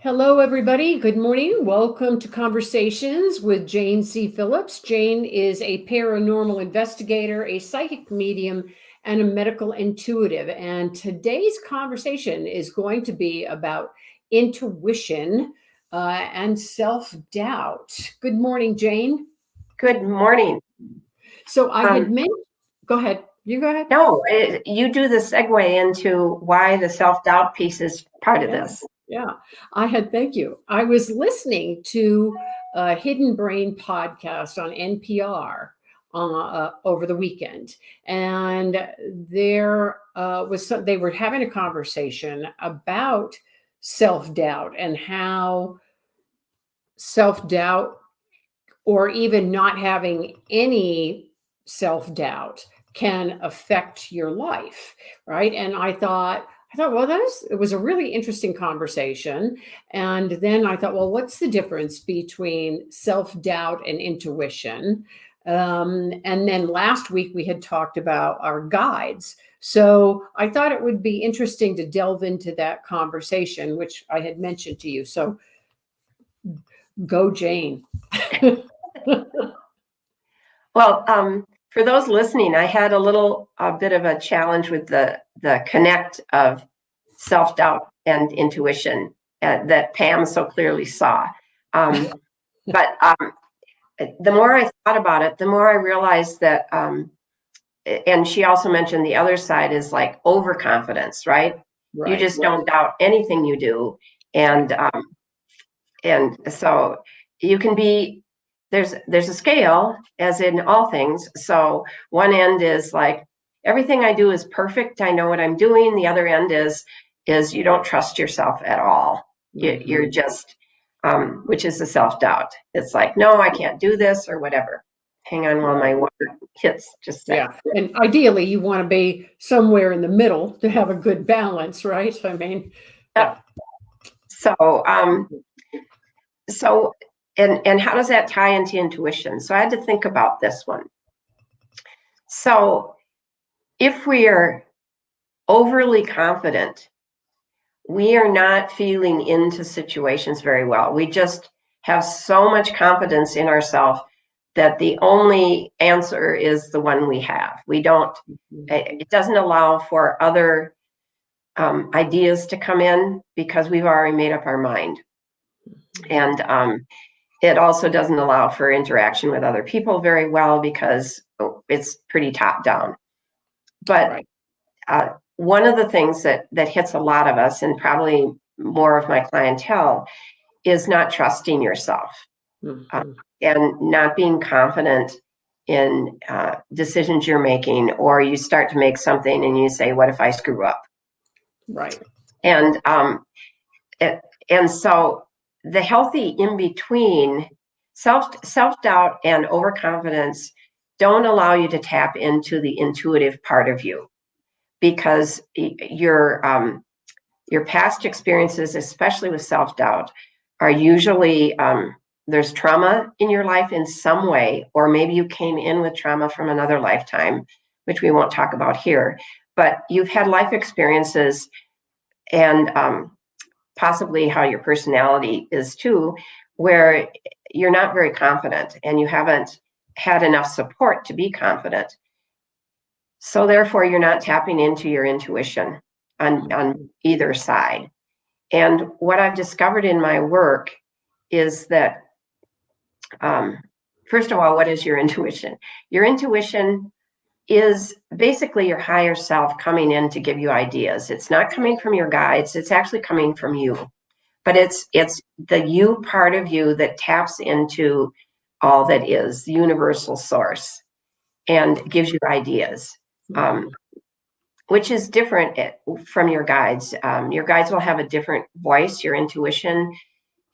Hello, everybody. Good morning. Welcome to Conversations with Jane C. Phillips. Jane is a paranormal investigator, a psychic medium, and a medical intuitive. And today's conversation is going to be about intuition and self doubt. Good morning, Jane. Good morning. So I had mentioned, go ahead. You go ahead. No, you do the segue into why the self-doubt piece is part of this. Yeah, thank you. I was listening to a Hidden Brain podcast on NPR over the weekend, and they were having a conversation about self doubt and how self doubt, or even not having any self doubt, can affect your life, right? And I thought, well, it was a really interesting conversation. And then I thought, well, what's the difference between self doubt and intuition? And then last week we had talked about our guides. So I thought it would be interesting to delve into that conversation, which I had mentioned to you. So go, Jane. Well, for those listening, I had a bit of a challenge with the connect of self-doubt and intuition that Pam so clearly saw. But the more I thought about it, the more I realized that, and she also mentioned the other side is like overconfidence, right? You just don't doubt anything you do. And so you can be, there's a scale, as in all things. So one end is like, everything I do is perfect, I know what I'm doing. The other end is you don't trust yourself at all. You're just, which is the self-doubt. It's like, no, I can't do this or whatever. Hang on while my water hits, just a second. Yeah, and ideally you want to be somewhere in the middle to have a good balance, right? I mean, yeah. So, and how does that tie into intuition? So I had to think about this one. So if we are overly confident, we are not feeling into situations very well. We just have so much confidence in ourselves that the only answer is the one we have. It doesn't allow for other ideas to come in because we've already made up our mind. And it also doesn't allow for interaction with other people very well because it's pretty top down. But one of the things that hits a lot of us, and probably more of my clientele, is not trusting yourself and not being confident in decisions you're making, or you start to make something and you say, what if I screw up? Right. And so the healthy in between, self-doubt and overconfidence don't allow you to tap into the intuitive part of you, because your past experiences, especially with self-doubt, are usually there's trauma in your life in some way, or maybe you came in with trauma from another lifetime, which we won't talk about here, but you've had life experiences, and possibly how your personality is too, where you're not very confident and you haven't had enough support to be confident. So therefore, you're not tapping into your intuition on either side. And what I've discovered in my work is that, first of all, what is your intuition? Your intuition is basically your higher self coming in to give you ideas. It's not coming from your guides, it's actually coming from you. But it's the you part of you that taps into all that is, the universal source, and gives you ideas, which is different from your guides. Your guides will have a different voice. Your intuition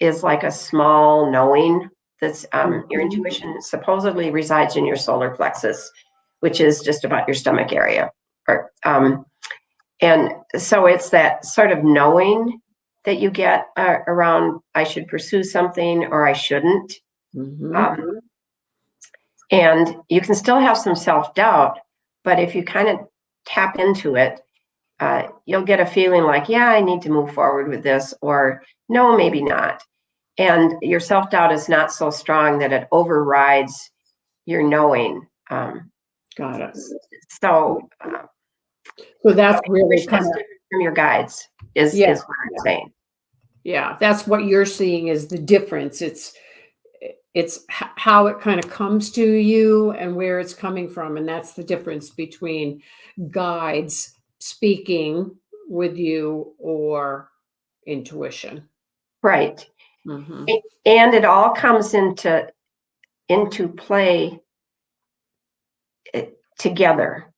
is like a small knowing. That's your intuition supposedly resides in your solar plexus, which is just about your stomach area. And so it's that sort of knowing that you get around, I should pursue something or I shouldn't. And you can still have some self-doubt, but if you kind of tap into it, you'll get a feeling like, yeah, I need to move forward with this, or no, maybe not. And your self-doubt is not so strong that it overrides your knowing. Got it. So that's really intuition kind is of, different from your guides, is yeah, what I'm saying. yeah. That's what you're seeing is the difference. It's how it kind of comes to you and where it's coming from, and that's the difference between guides speaking with you or intuition. Right. Hmm. And it all comes into play together.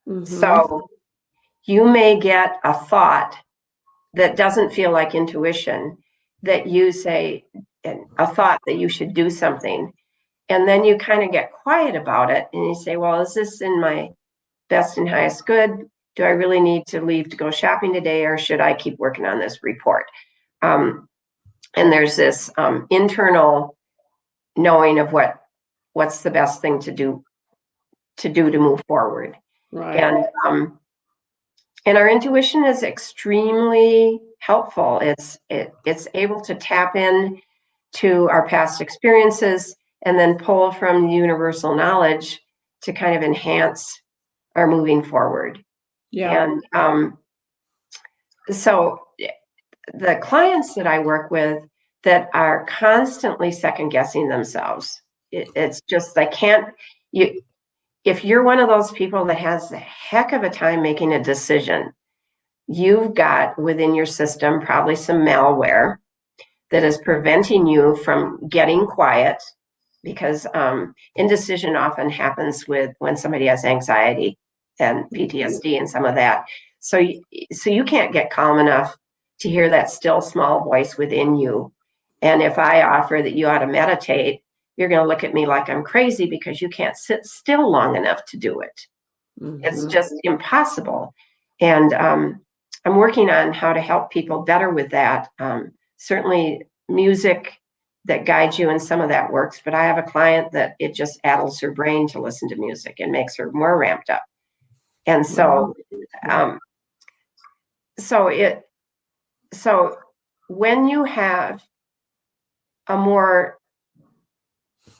Hmm. So you may get a thought that doesn't feel like intuition, that you say, a thought that you should do something. And then you kind of get quiet about it and you say, well, is this in my best and highest good? Do I really need to leave to go shopping today, or should I keep working on this report? And there's this internal knowing of what's the best thing to do to move forward. Right. And our intuition is extremely helpful. It's able to tap in to our past experiences and then pull from the universal knowledge to kind of enhance our moving forward. Yeah. And so the clients that I work with that are constantly second guessing themselves, it's just, they can't, if you're one of those people that has a heck of a time making a decision, you've got within your system probably some malware that is preventing you from getting quiet, because indecision often happens when somebody has anxiety and PTSD and some of that. So you can't get calm enough to hear that still small voice within you. And if I offer that you ought to meditate, you're going to look at me like I'm crazy because you can't sit still long enough to do it. It's just impossible. And I'm working on how to help people better with that. Certainly music that guides you, and some of that works, but I have a client that it just addles her brain to listen to music and makes her more ramped up. And so, so when you have a more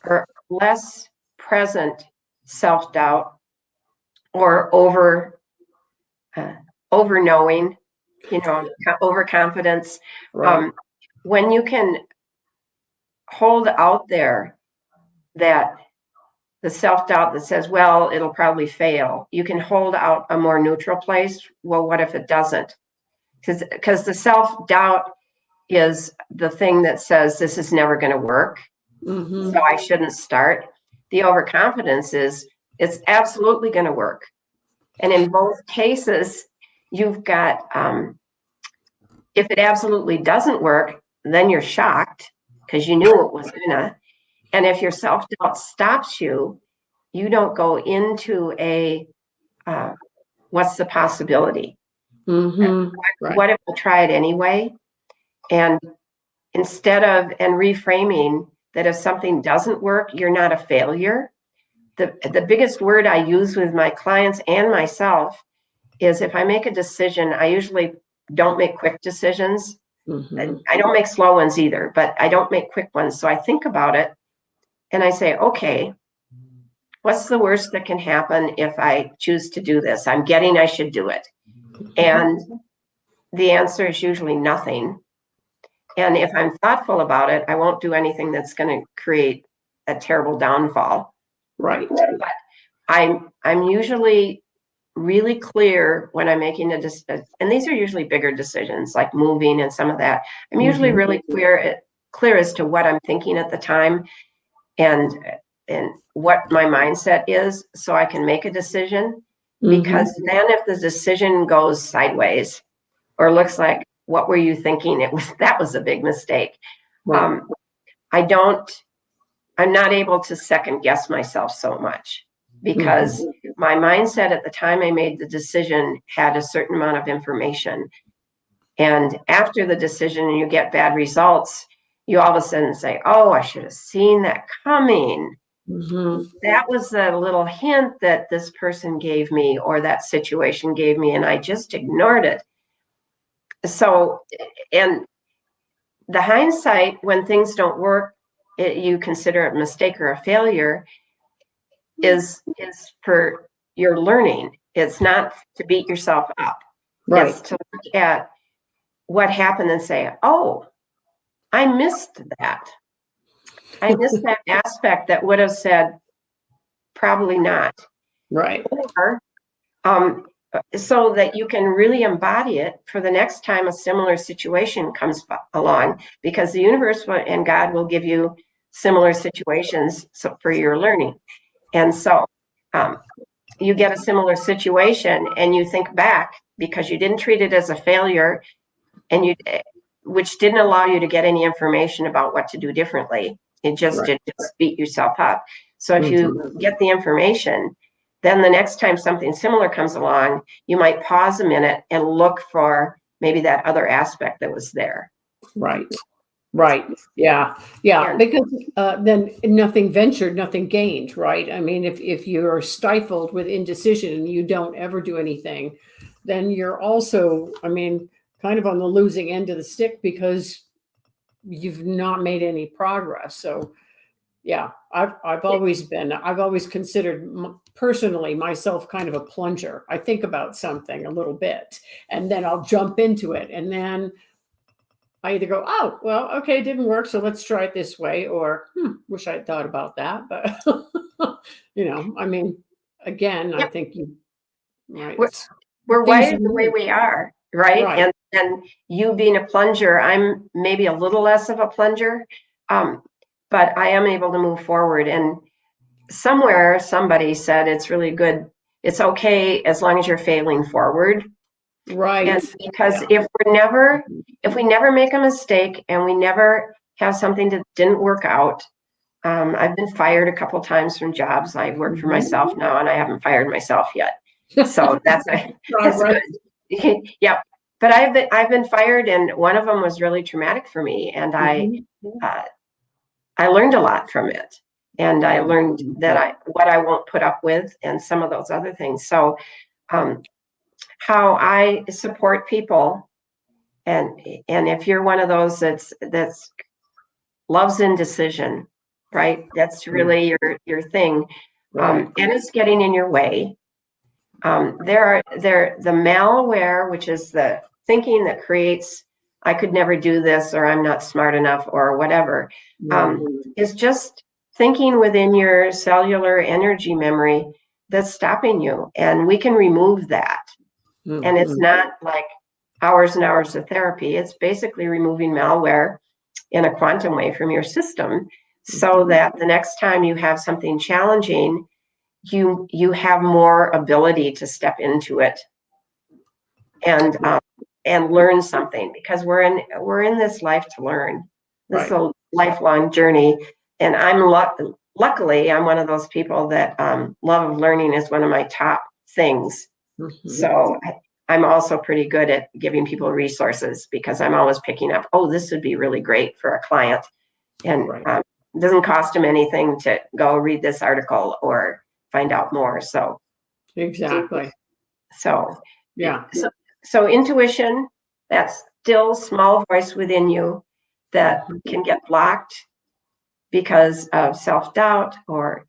or less present self-doubt or over knowing, overconfidence, Right. when you can hold out there that the self-doubt that says, well, it'll probably fail, you can hold out a more neutral place. Well, what if it doesn't? Because the self-doubt is the thing that says this is never going to work, so I shouldn't start. The overconfidence is it's absolutely going to work. And in both cases, you've got, if it absolutely doesn't work, then you're shocked because you knew it was gonna. And if your self-doubt stops you, you don't go into a, what's the possibility? Right. What if I try it anyway? And instead of, and reframing that if something doesn't work, you're not a failure. The biggest word I use with my clients and myself is, if I make a decision, I usually don't make quick decisions. I don't make slow ones either, but I don't make quick ones. So I think about it and I say, okay, what's the worst that can happen if I choose to do this? I'm getting I should do it. And the answer is usually nothing. And if I'm thoughtful about it, I won't do anything that's going to create a terrible downfall. Right. But I'm usually really clear when I'm making a decision, and these are usually bigger decisions like moving and some of that. I'm usually really clear as to what I'm thinking at the time and what my mindset is, so I can make a decision. Because then if the decision goes sideways or looks like, what were you thinking? That was a big mistake. Right. I'm not able to second guess myself so much, because my mindset at the time I made the decision had a certain amount of information. And after the decision and you get bad results, you all of a sudden say, oh, I should have seen that coming. that was the little hint that this person gave me or that situation gave me, and I just ignored it. So, and the hindsight, when things don't work, you consider it a mistake or a failure, is for your learning. It's not to beat yourself up. Right. It's to look at what happened and say, oh, I missed that. I missed that aspect that would have said, probably not. Right. Or, so that you can really embody it for the next time a similar situation comes along, because the universe and God will give you similar situations for your learning. And so you get a similar situation and you think back, because you didn't treat it as a failure, and which didn't allow you to get any information about what to do differently. It just did just beat yourself up. So if you get the information, then the next time something similar comes along, you might pause a minute and look for maybe that other aspect that was there. Right. Right. Yeah. Yeah. Because then nothing ventured, nothing gained. Right. I mean, if you're stifled with indecision and you don't ever do anything, then you're also, I mean, kind of on the losing end of the stick, because you've not made any progress. So yeah, I've always considered personally myself kind of a plunger. I think about something a little bit and then I'll jump into it, and then I either go, oh, well, okay, it didn't work, so let's try it this way, or wish I'd thought about that. But I mean, again, I think right. We're wired the way we are, right? Right. And you being a plunger, I'm maybe a little less of a plunger, but I am able to move forward. And somewhere somebody said it's really good. It's okay as long as you're failing forward. Right. And because if we never make a mistake and we never have something that didn't work out, I've been fired a couple times from jobs. I work for myself now, and I haven't fired myself yet. So that's good. Yeah. But I've been fired, and one of them was really traumatic for me, and I learned a lot from it, and I learned that what I won't put up with, and some of those other things. So, how I support people, and if you're one of those that's loves indecision, right? That's really your thing, and it's getting in your way. The malware, which is the thinking that creates, I could never do this, or I'm not smart enough, or whatever, is just thinking within your cellular energy memory that's stopping you. And we can remove that. And it's not like hours and hours of therapy. It's basically removing malware in a quantum way from your system, so that the next time you have something challenging, you have more ability to step into it and learn something, because we're in this life to learn. This is a lifelong journey, and luckily I'm one of those people that love of learning is one of my top things. So I'm also pretty good at giving people resources, because I'm always picking up, oh, this would be really great for a client, and it doesn't cost them anything to go read this article or find out more. So exactly. So yeah. So intuition, that's still small voice within you that can get blocked because of self-doubt or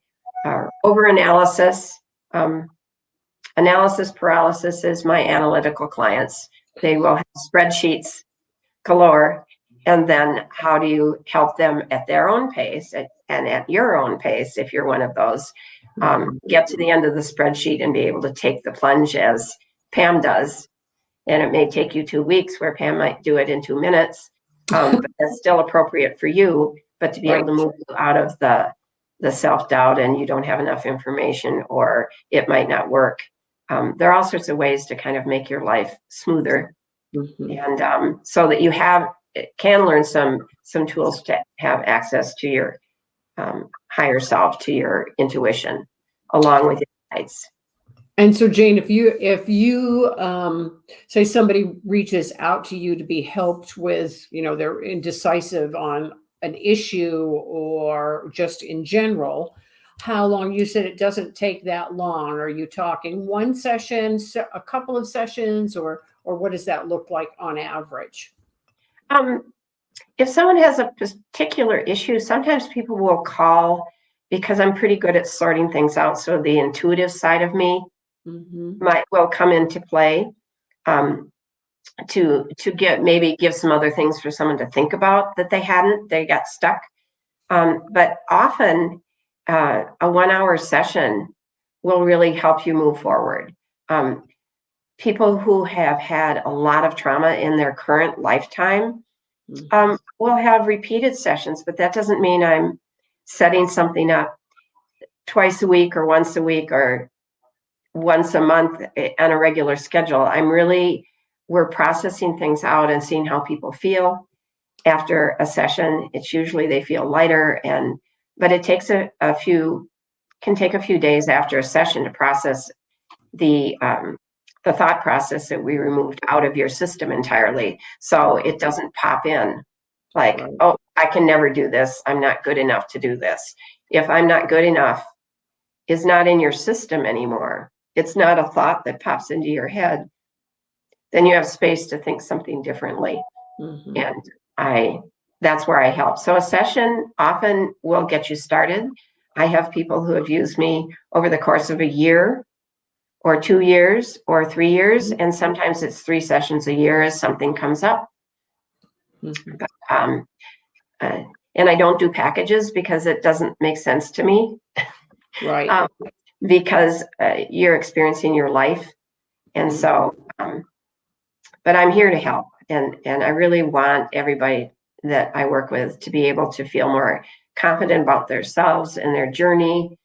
over-analysis. Analysis paralysis is my analytical clients. They will have spreadsheets galore. And then how do you help them at their own pace and at your own pace, if you're one of those, get to the end of the spreadsheet and be able to take the plunge as Pam does. And it may take you 2 weeks, where Pam might do it in 2 minutes, but that's still appropriate for you. But to be able to move you out of the self-doubt and you don't have enough information, or it might not work. There are all sorts of ways to kind of make your life smoother, and so that you can learn some tools to have access to your higher self, to your intuition, along with your insights. And so, Jane, if you say somebody reaches out to you to be helped with, they're indecisive on an issue or just in general, how long? You said it doesn't take that long. Are you talking one session, a couple of sessions, or what does that look like on average? If someone has a particular issue, sometimes people will call because I'm pretty good at sorting things out. So the intuitive side of me will come into play to give some other things for someone to think about that they got stuck. But often a 1 hour session will really help you move forward. People who have had a lot of trauma in their current lifetime will have repeated sessions, but that doesn't mean I'm setting something up twice a week or once a week or once a month on a regular schedule. We're processing things out and seeing how people feel after a session. It's usually they feel lighter, but it takes can take a few days after a session to process the thought process that we removed out of your system entirely. So it doesn't pop in like, Right. Oh, I can never do this. I'm not good enough to do this. If I'm not good enough is not in your system anymore, it's not a thought that pops into your head, then you have space to think something differently. And that's where I help. So a session often will get you started. I have people who have used me over the course of a year or 2 years or 3 years, and sometimes it's 3 sessions a year as something comes up. And I don't do packages because it doesn't make sense to me. Right. Because you're experiencing your life. And so, but I'm here to help. And I really want everybody that I work with to be able to feel more confident about themselves and their journey,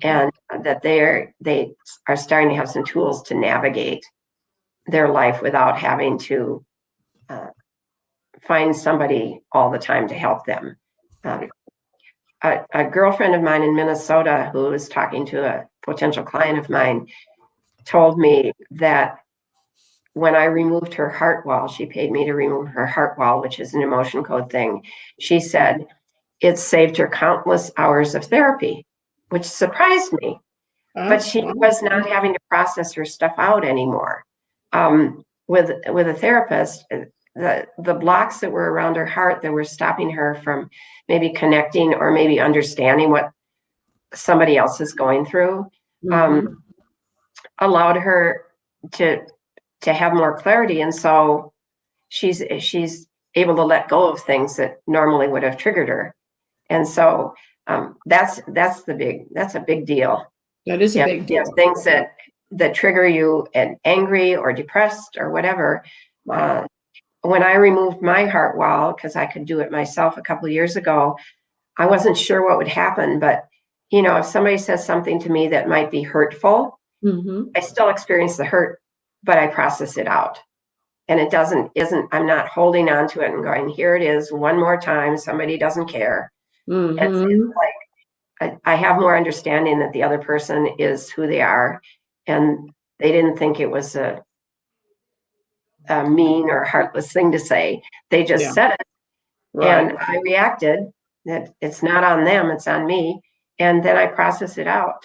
and that they are starting to have some tools to navigate their life without having to find somebody all the time to help them. A girlfriend of mine in Minnesota who was talking to a potential client of mine told me that when I removed her heart wall, she paid me to remove her heart wall, which is an emotion code thing. She said it saved her countless hours of therapy, which surprised me. But she was not having to process her stuff out anymore. With a therapist, the blocks that were around her heart that were stopping her from maybe connecting or maybe understanding what somebody else is going through, allowed her to have more clarity. And so she's able to let go of things that normally would have triggered her. And so that's a big deal. That is a big deal. Things that trigger you and angry or depressed or whatever. When I removed my heart wall, because I could do it myself a couple of years ago, I wasn't sure what would happen. But, if somebody says something to me that might be hurtful, I still experience the hurt, but I process it out. And I'm not holding on to it and going, here it is one more time. Somebody doesn't care. It's like, I have more understanding that the other person is who they are, and they didn't think it was a mean or heartless thing to say. They just said it, and I reacted that it's not on them, it's on me, and then I process it out.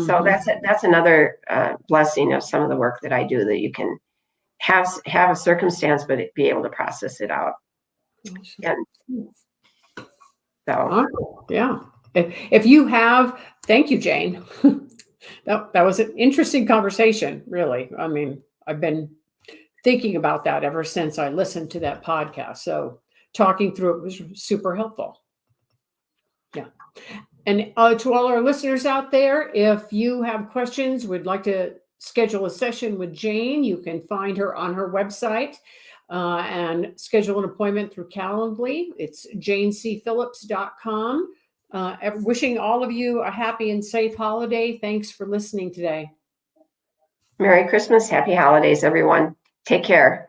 So that's another blessing of some of the work that I do, that you can have a circumstance, but be able to process it out. And so, yeah. If you have, thank you, Jane. That was an interesting conversation, really. I mean, I've been thinking about that ever since I listened to that podcast. So talking through it was super helpful. Yeah. And to all our listeners out there, if you have questions, would like to schedule a session with Jane, you can find her on her website and schedule an appointment through Calendly. It's janecphillips.com. Wishing all of you a happy and safe holiday. Thanks for listening today. Merry Christmas, happy holidays, everyone. Take care.